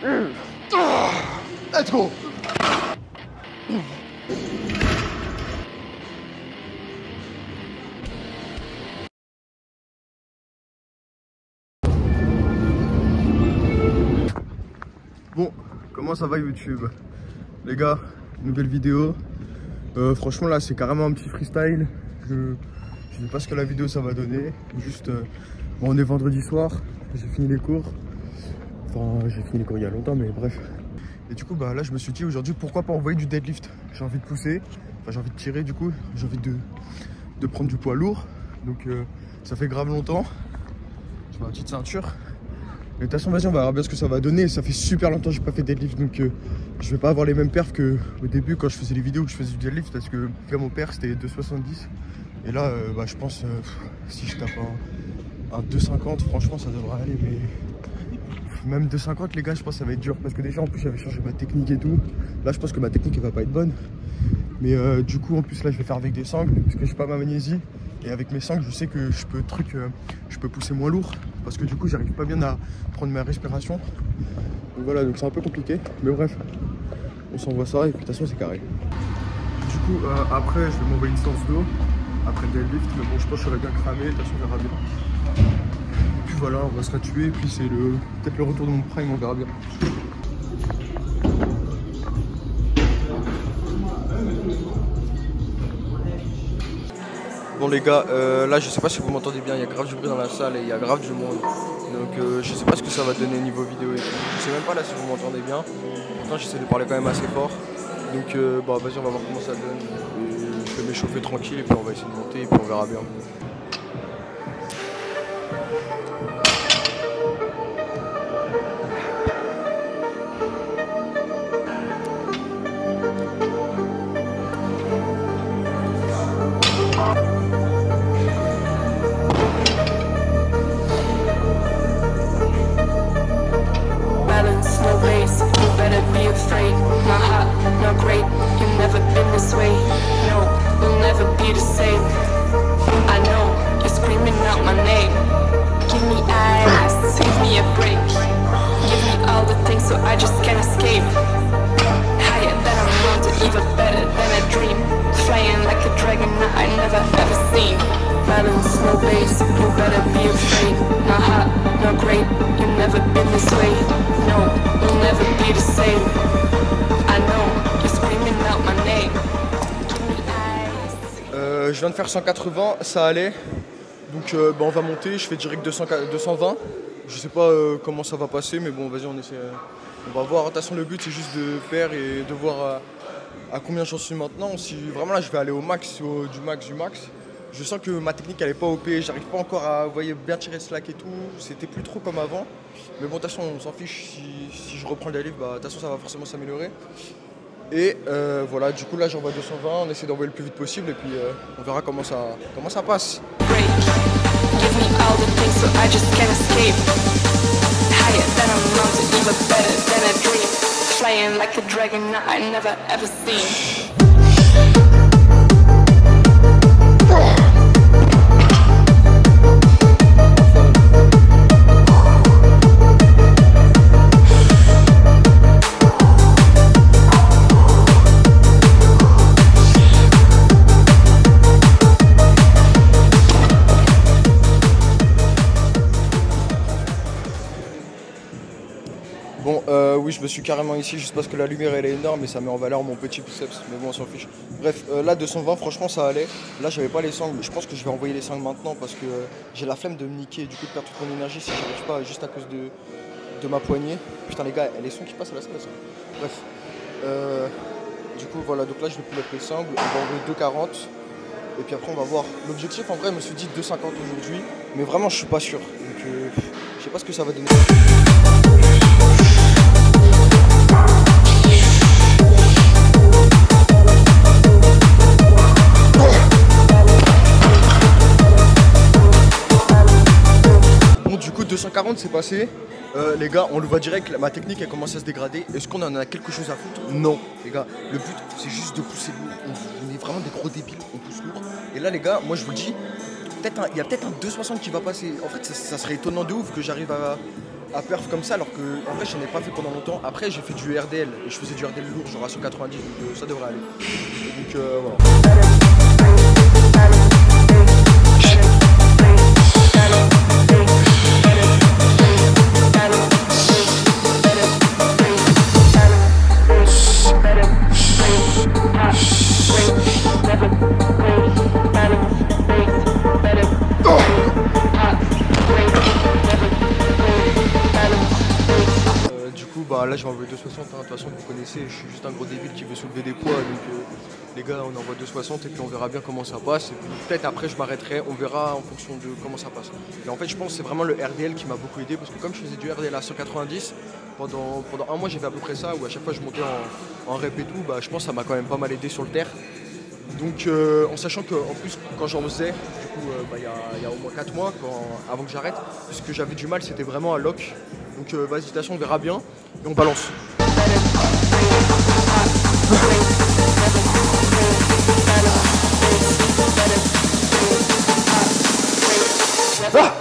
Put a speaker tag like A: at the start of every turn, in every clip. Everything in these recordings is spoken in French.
A: Let's go. Bon, comment ça va YouTube? Les gars, nouvelle vidéo. Franchement là c'est carrément un petit freestyle. Je sais pas ce que la vidéo ça va donner. Juste, bon, on est vendredi soir, j'ai fini les cours. Enfin j'ai fini les cours il y a longtemps mais bref. Et du coup bah là je me suis dit aujourd'hui pourquoi pas envoyer du deadlift. J'ai envie de pousser, enfin j'ai envie de tirer du coup. J'ai envie de prendre du poids lourd. Donc ça fait grave longtemps. J'ai ma petite ceinture. Mais de toute façon, vas-y, on va voir bien ce que ça va donner. Ça fait super longtemps que j'ai pas fait deadlift, donc je vais pas avoir les mêmes perfs qu'au début quand je faisais les vidéos que je faisais du deadlift, parce que mon père c'était 2,70 et là bah, je pense si je tape un 2,50 franchement ça devrait aller, mais même 2,50 les gars je pense que ça va être dur parce que déjà en plus j'avais changé ma technique et tout. Là je pense que ma technique elle va pas être bonne, mais du coup en plus là je vais faire avec des sangles parce que j'ai pas ma magnésie. Et avec mes sangles, je sais que je peux pousser moins lourd parce que du coup, j'arrive pas bien à prendre ma respiration. Donc voilà, donc c'est un peu compliqué. Mais bref, on s'envoie ça et puis de toute façon, c'est carré. Du coup, après, je vais m'envoyer une séance d'eau après le deadlift. Mais bon, je pense que je serai bien cramé. De toute façon, on verra bien. Et puis voilà, on va se la tuer. Et puis c'est peut-être le retour de mon prime, on verra bien. Bon les gars, là je sais pas si vous m'entendez bien, il y a grave du bruit dans la salle et il y a grave du monde. Donc je sais pas ce que ça va donner niveau vidéo et tout. Je sais même pas là si vous m'entendez bien. Pourtant j'essaie de parler quand même assez fort. Donc bah vas-y on va voir comment ça donne. Et je vais m'échauffer tranquille et puis on va essayer de monter et puis on verra bien. Je viens de faire 180, ça allait. Donc bah, on va monter, je fais direct 220. Je sais pas comment ça va passer, mais bon vas-y on essaie. On va voir. De toute façon le but c'est juste de faire et de voir à combien j'en suis maintenant. Si vraiment là je vais aller au max, du max. Je sens que ma technique elle est pas OP, j'arrive pas encore à bien tirer slack et tout. C'était plus trop comme avant. Mais bon de toute façon on s'en fiche, si je reprends le deadlift, bah de toute façon ça va forcément s'améliorer. Et voilà, du coup là j'envoie 220, on essaie d'envoyer le plus vite possible et puis on verra comment ça passe. Bon, oui, je me suis carrément ici juste parce que la lumière elle est énorme et ça met en valeur mon petit biceps, mais bon, on s'en fiche. Bref, là 220, franchement ça allait. Là j'avais pas les sangles, je pense que je vais envoyer les sangles maintenant parce que j'ai la flemme de me niquer, du coup de perdre toute mon énergie si j'arrive pas juste à cause de ma poignée. Putain les gars, les sons qui passent à la salle, ça. Bref, du coup voilà, donc là je vais pull up les sangles, on va envoyer 240 et puis après on va voir. L'objectif en vrai, je me suis dit 250 aujourd'hui, mais vraiment je suis pas sûr, donc je sais pas ce que ça va donner. Bon du coup 240 c'est passé. Les gars, on le voit direct, ma technique elle commence à se dégrader. Est-ce qu'on en a quelque chose à foutre? Non, les gars, le but c'est juste de pousser lourd. On est vraiment des gros débiles, on pousse lourd. Et là les gars, moi je vous le dis, il y a peut-être un 260 qui va passer. En fait ça serait étonnant de ouf que j'arrive à perf comme ça, alors que en vrai j'en ai pas fait pendant longtemps. Après j'ai fait du RDL et je faisais du RDL lourd, genre à 190, donc ça devrait aller. Donc voilà. Là je vais envoyer 260, hein. De toute façon vous connaissez, je suis juste un gros débile qui veut soulever des poids, donc les gars on envoie 260 et puis on verra bien comment ça passe, et puis peut-être après je m'arrêterai, on verra en fonction de comment ça passe. Et en fait je pense que c'est vraiment le RDL qui m'a beaucoup aidé, parce que comme je faisais du RDL à 190, pendant un mois j'ai fait à peu près ça, où à chaque fois je montais en rep et tout, bah, je pense que ça m'a quand même pas mal aidé sur le terre. Donc en sachant qu'en plus quand j'en faisais, du coup il y a au moins 4 mois avant que j'arrête, ce que j'avais du mal c'était vraiment à lock. Donc vas-y, de toute façon on verra bien et on balance. Ah!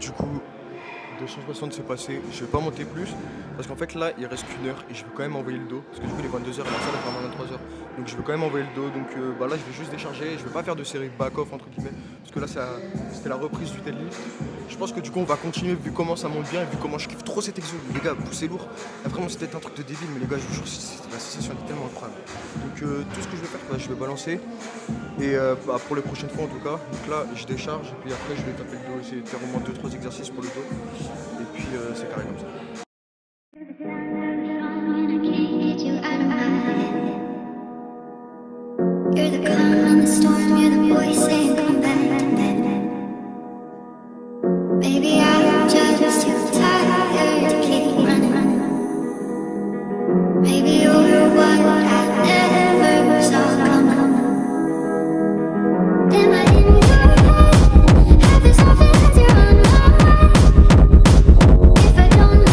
A: Du coup 260 c'est passé, je vais pas monter plus parce qu'en fait là il reste qu'une heure et je veux quand même envoyer le dos parce que du coup il est 22h et la salle est vraiment 23h, donc je veux quand même envoyer le dos, donc là je vais juste décharger, je vais pas faire de série back-off entre guillemets parce que là c'était la reprise du deadlift. Je pense que du coup on va continuer vu comment ça monte bien et vu comment je kiffe trop cet exo. Les gars, pousser lourd, là, vraiment c'était un truc de débile, mais les gars je vous jure la sensation est tellement incroyable. Donc tout ce que je vais faire, je vais balancer et pour les prochaines fois en tout cas. Donc là je décharge et puis après je vais taper le dos, essayer de faire au moins 2-3 exercices pour le dos et puis c'est carré comme ça. You're the calm in the storm, you're the voice saying come back to bed. Maybe I'm just too tired to keep running. Maybe you're what I never saw coming. Am I in your head? Have this often as you're on my mind. If I don't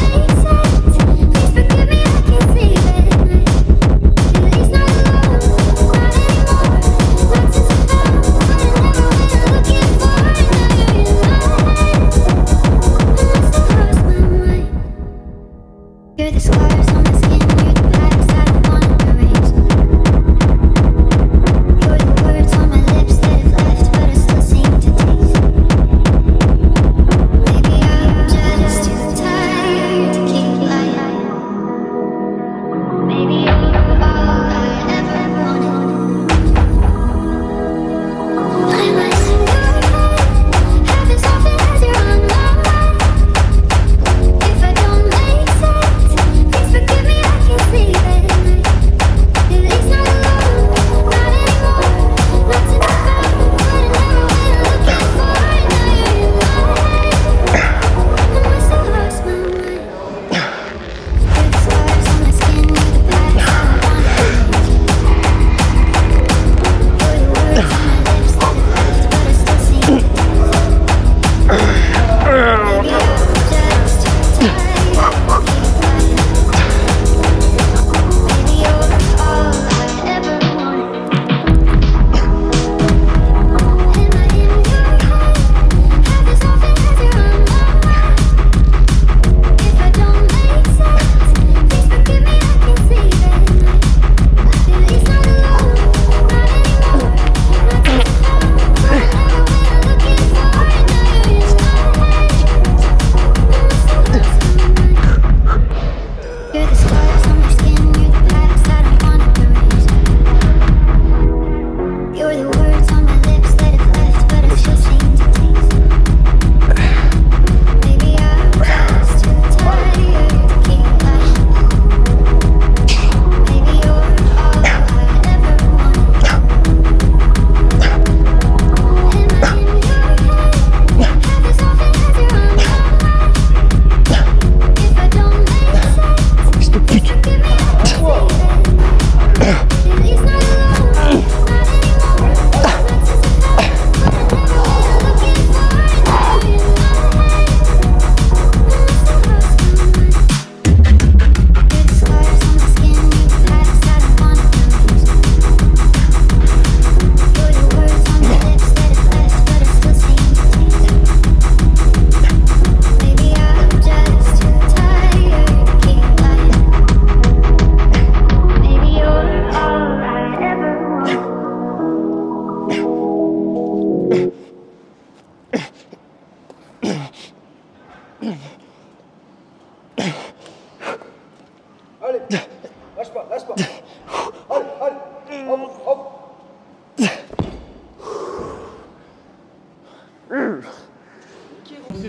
B: Je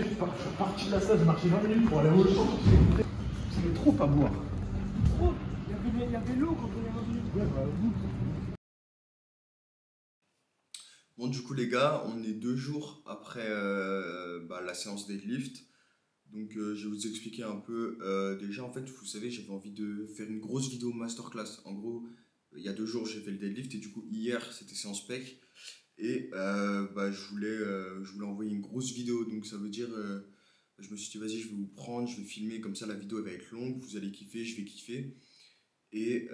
B: suis parti de la salle, j'ai marché 20 minutes pour aller au champ. C'est trop à boire. Trop. Il y avait l'eau quand on est revenu. Ouais, bah,
A: bon, du coup, les gars, on est 2 jours après la séance deadlift. Donc, je vais vous expliquer un peu. Déjà, en fait, vous savez, j'avais envie de faire une grosse vidéo masterclass. En gros, il y a 2 jours, j'ai fait le deadlift et du coup, hier, c'était séance pec. Et je voulais envoyer une grosse vidéo. Donc, ça veut dire, je me suis dit, vas-y, je vais vous prendre, je vais filmer. Comme ça, la vidéo elle va être longue. Vous allez kiffer, je vais kiffer. Et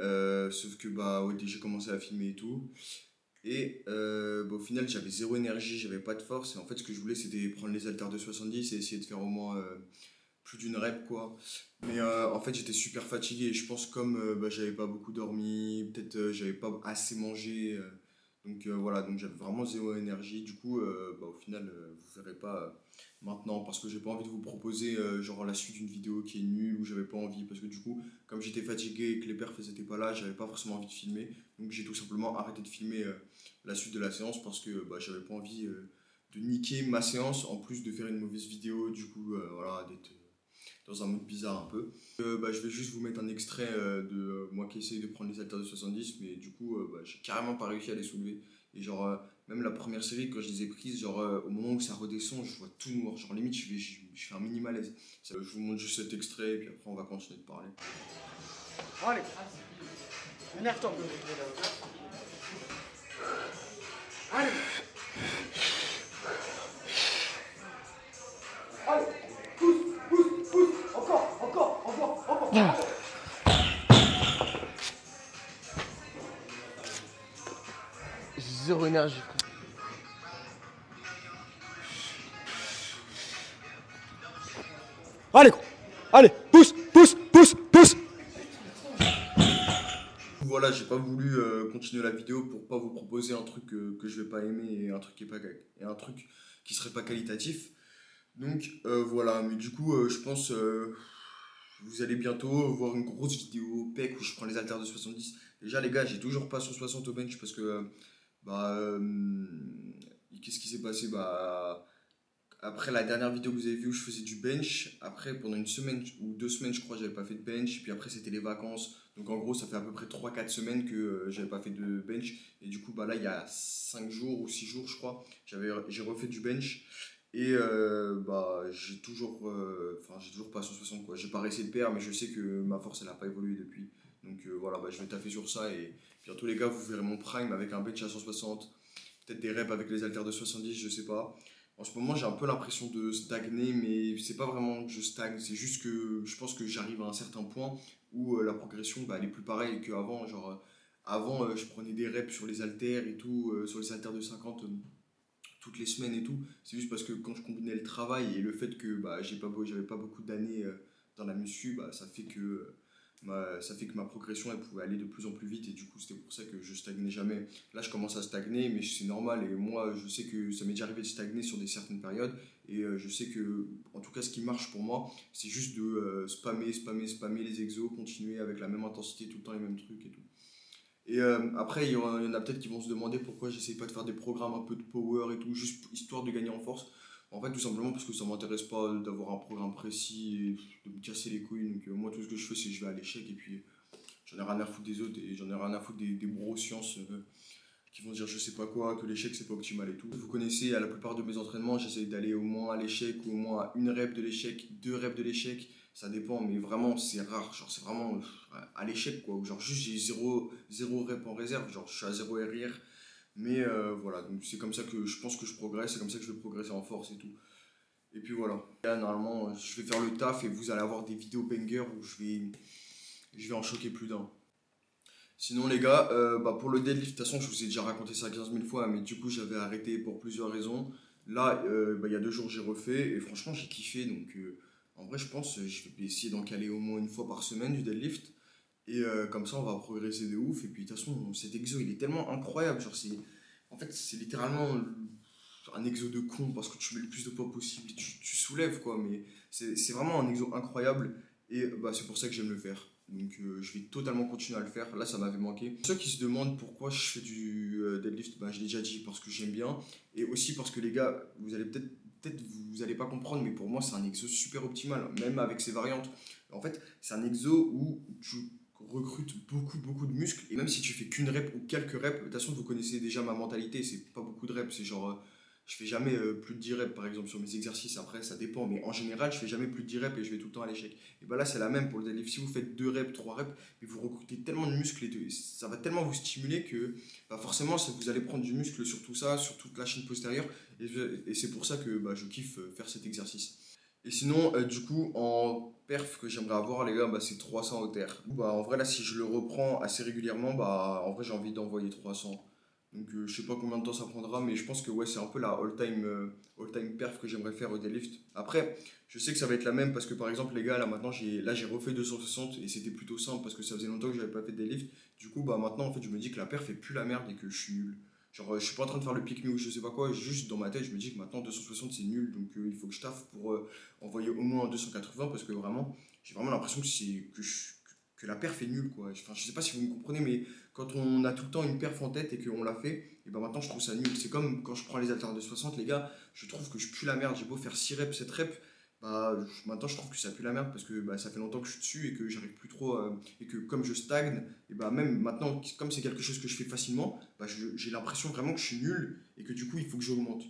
A: sauf que, ouais, j'ai commencé à filmer et tout. Et au final, j'avais zéro énergie, j'avais pas de force. Et en fait, ce que je voulais, c'était prendre les haltères de 70 et essayer de faire au moins plus d'une rep, quoi. Mais en fait, j'étais super fatigué. Et je pense comme j'avais pas beaucoup dormi, peut-être j'avais pas assez mangé. Donc voilà, donc j'avais vraiment zéro énergie. Du coup, au final, vous verrez pas maintenant parce que j'ai pas envie de vous proposer genre la suite d'une vidéo qui est nulle ou j'avais pas envie. Parce que du coup, comme j'étais fatigué et que les perfs étaient pas là, j'avais pas forcément envie de filmer. Donc j'ai tout simplement arrêté de filmer la suite de la séance parce que j'avais pas envie de niquer ma séance en plus de faire une mauvaise vidéo. Du coup, voilà, d'être dans un mood bizarre un peu. Je vais juste vous mettre un extrait de moi qui essaye de prendre les haltères de 70, mais du coup, j'ai carrément pas réussi à les soulever. Et genre, même la première série, quand je les ai prises, genre, au moment où ça redescend, je vois tout noir. Genre, limite, je fais un mini malaise. Je vous montre juste cet extrait, et puis après, on va continuer de parler.
B: allez, énerve-toi. Allez. Allez, pousse, encore.
A: Zéro énergie.
B: Allez, pousse.
A: Voilà, j'ai pas voulu continuer la vidéo pour pas vous proposer un truc que je vais pas aimer et un truc qui serait pas qualitatif. Donc voilà, mais du coup, je pense vous allez bientôt voir une grosse vidéo pec où je prends les haltères de 70. Déjà, les gars, j'ai toujours pas 160 au bench parce que qu'est-ce qui s'est passé? Après la dernière vidéo que vous avez vue où je faisais du bench, après pendant une semaine ou 2 semaines, je crois, j'avais pas fait de bench. Puis après, c'était les vacances. Donc en gros, ça fait à peu près 3-4 semaines que j'avais pas fait de bench. Et du coup, là, il y a 5 jours ou 6 jours, je crois, j'ai refait du bench. Et j'ai toujours pas 160 quoi. J'ai pas réussi de perdre, mais je sais que ma force elle a pas évolué depuis. Donc voilà, je vais taffer sur ça et bientôt les gars, vous verrez mon prime avec un bench à 160, peut-être des reps avec les haltères de 70, je sais pas. En ce moment, j'ai un peu l'impression de stagner, mais c'est pas vraiment que je stagne, c'est juste que je pense que j'arrive à un certain point où la progression elle est plus pareille qu'avant. Genre, avant, je prenais des reps sur les haltères et tout, sur les haltères de 50 toutes les semaines et tout. C'est juste parce que quand je combinais le travail et le fait que j'avais pas beaucoup d'années dans la muscu, ça fait que ma progression elle pouvait aller de plus en plus vite et du coup c'était pour ça que je stagnais jamais. Là je commence à stagner mais c'est normal et moi je sais que ça m'est déjà arrivé de stagner sur des certaines périodes et je sais que en tout cas ce qui marche pour moi c'est juste de spammer les exos, continuer avec la même intensité tout le temps les mêmes trucs et tout. Et après, il y en a peut-être qui vont se demander pourquoi j'essaye pas de faire des programmes un peu de power et tout, juste histoire de gagner en force. En fait, tout simplement parce que ça m'intéresse pas d'avoir un programme précis et de me casser les couilles. Donc, moi, tout ce que je fais, c'est que je vais à l'échec et puis j'en ai rien à foutre des autres et j'en ai rien à foutre des bros sciences qui vont dire je sais pas quoi, que l'échec c'est pas optimal et tout. Vous connaissez, à la plupart de mes entraînements, j'essaye d'aller au moins à l'échec ou au moins à une rep de l'échec, 2 reps de l'échec. Ça dépend, mais vraiment c'est rare. Genre, c'est vraiment à l'échec quoi. Ou genre, juste j'ai zéro rep en réserve. Genre, je suis à 0 RR. Mais voilà, donc c'est comme ça que je pense que je progresse. C'est comme ça que je vais progresser en force et tout. Et puis voilà. Là, normalement, je vais faire le taf et vous allez avoir des vidéos banger où je vais en choquer plus d'un. Sinon les gars, pour le deadlift, de toute façon je vous ai déjà raconté ça 15 000 fois, mais du coup j'avais arrêté pour plusieurs raisons. Là, il y a 2 jours j'ai refait et franchement j'ai kiffé, donc en vrai je pense je vais essayer d'en caler au moins une fois par semaine du deadlift. Et comme ça on va progresser de ouf, et puis de toute façon cet exo il est tellement incroyable, genre en fait c'est littéralement un exo de con parce que tu mets le plus de poids possible et tu soulèves quoi, mais c'est vraiment un exo incroyable et c'est pour ça que j'aime le faire. Donc je vais totalement continuer à le faire. Là, ça m'avait manqué. Ceux qui se demandent pourquoi je fais du deadlift, bah, je l'ai déjà dit, parce que j'aime bien. Et aussi parce que les gars, vous allez peut-être vous allez pas comprendre, mais pour moi, c'est un exo super optimal, même avec ses variantes. En fait, c'est un exo où tu recrutes beaucoup de muscles. Et même si tu fais qu'une rep ou quelques reps, de toute façon, vous connaissez déjà ma mentalité, c'est pas beaucoup de reps, c'est genre... je fais jamais plus de 10 reps par exemple sur mes exercices, après ça dépend, mais en général je fais jamais plus de 10 reps et je vais tout le temps à l'échec. Et bah là c'est la même pour le deadlift, si vous faites 2 reps, 3 reps, mais vous recrutez tellement de muscles et ça va tellement vous stimuler que bah forcément vous allez prendre du muscle sur tout ça, sur toute la chaîne postérieure, et c'est pour ça que bah, je kiffe faire cet exercice. Et sinon, du coup, en perf que j'aimerais avoir, les gars, bah, c'est 300 au terre. Bah, en vrai, là, si je le reprends assez régulièrement, bah, en vrai, j'ai envie d'envoyer 300. Donc, je sais pas combien de temps ça prendra, mais je pense que ouais, c'est un peu la all-time perf que j'aimerais faire au deadlift. Après, je sais que ça va être la même parce que, par exemple, les gars, là, maintenant, j'ai refait 260 et c'était plutôt simple parce que ça faisait longtemps que j'avais pas fait de deadlift. Du coup, bah, maintenant, en fait, je me dis que la perf est plus la merde et que je suis nul. Genre, je suis pas en train de faire le pick me ou je sais pas quoi, juste dans ma tête, je me dis que maintenant 260 c'est nul, donc il faut que je taffe pour envoyer au moins un 280 parce que vraiment, j'ai vraiment l'impression que la perf est nulle quoi. Enfin, je sais pas si vous me comprenez, mais quand on a tout le temps une perf en tête et qu'on l'a fait, et ben maintenant je trouve ça nul. C'est comme quand je prends les haltères de 60, les gars, je trouve que je pue la merde. J'ai beau faire 6 reps, 7 reps, bah, maintenant je trouve que ça pue la merde parce que bah, ça fait longtemps que je suis dessus et que j'arrive plus trop. Et que comme je stagne, et bah, même maintenant, comme c'est quelque chose que je fais facilement, bah, j'ai l'impression vraiment que je suis nul et que du coup il faut que j'augmente.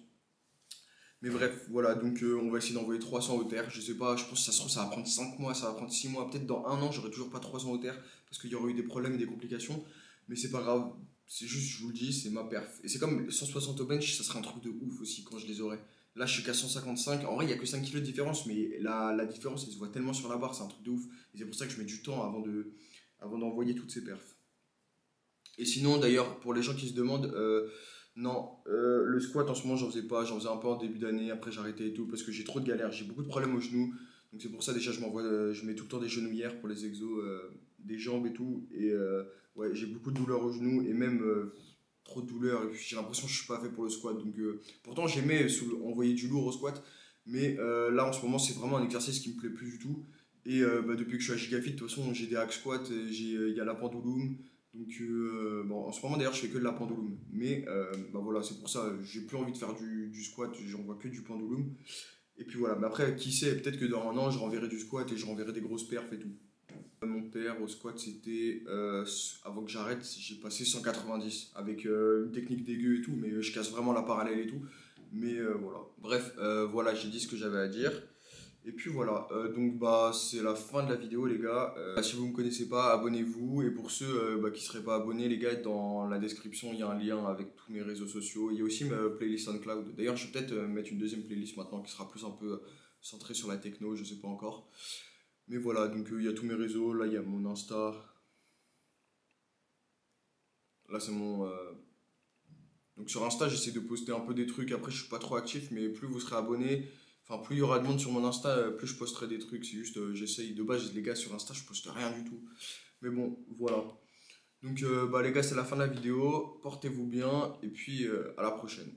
A: Mais bref, voilà, donc on va essayer d'envoyer 300 au terre. Je sais pas, je pense que ça se trouve, ça va prendre 5 mois, ça va prendre 6 mois. Peut-être dans un an, j'aurai toujours pas 300 au terre parce qu'il y aurait eu des problèmes et des complications. Mais c'est pas grave, c'est juste, je vous le dis, c'est ma perf. Et c'est comme 160 au bench, ça serait un truc de ouf aussi quand je les aurai. Là, je suis qu'à 155. En vrai, il y a que 5 kilos de différence, mais la différence, elle se voit tellement sur la barre, c'est un truc de ouf. Et c'est pour ça que je mets du temps avant d'envoyer toutes ces perfs. Et sinon, d'ailleurs, pour les gens qui se demandent, non, le squat en ce moment, j'en faisais pas. J'en faisais un peu en début d'année, après j'ai arrêté et tout parce que j'ai trop de galères. J'ai beaucoup de problèmes aux genoux. Donc c'est pour ça, déjà, je mets tout le temps des genouillères pour les exos, des jambes et tout. Et ouais, j'ai beaucoup de douleurs aux genoux et même trop de douleurs. J'ai l'impression que je suis pas fait pour le squat. Donc pourtant, j'aimais envoyer du lourd au squat. Mais là, en ce moment, c'est vraiment un exercice qui me plaît plus du tout. Et bah, depuis que je suis à Gigafit, de toute façon, j'ai des hack squats, il y a la pendulum. Donc, bon, en ce moment d'ailleurs, je fais que de la pendulum. Mais bah voilà, c'est pour ça, j'ai plus envie de faire du squat, j'en vois que du pendulum. Et puis voilà, mais après, qui sait, peut-être que dans un an, je renverrai du squat et je renverrai des grosses perfs et tout. Mon père au squat, c'était avant que j'arrête, j'ai passé 190 avec une technique dégueu et tout, mais je casse vraiment la parallèle et tout. Mais voilà. Bref, voilà, j'ai dit ce que j'avais à dire. Et puis voilà, donc bah c'est la fin de la vidéo les gars. Si vous ne me connaissez pas, abonnez-vous. Et pour ceux qui ne seraient pas abonnés les gars, dans la description il y a un lien avec tous mes réseaux sociaux. Il y a aussi ma playlist SoundCloud. D'ailleurs je vais peut-être mettre une deuxième playlist maintenant qui sera plus un peu centrée sur la techno, je sais pas encore. Mais voilà, donc il y a tous mes réseaux, là il y a mon Insta. Là c'est mon... Donc sur Insta j'essaie de poster un peu des trucs, après je suis pas trop actif, mais plus vous serez abonnés... Enfin, plus il y aura de monde sur mon Insta, plus je posterai des trucs. C'est juste, j'essaye. De base, les gars, sur Insta, je poste rien du tout. Mais bon, voilà. Donc, bah, les gars, c'est la fin de la vidéo. Portez-vous bien. Et puis, à la prochaine.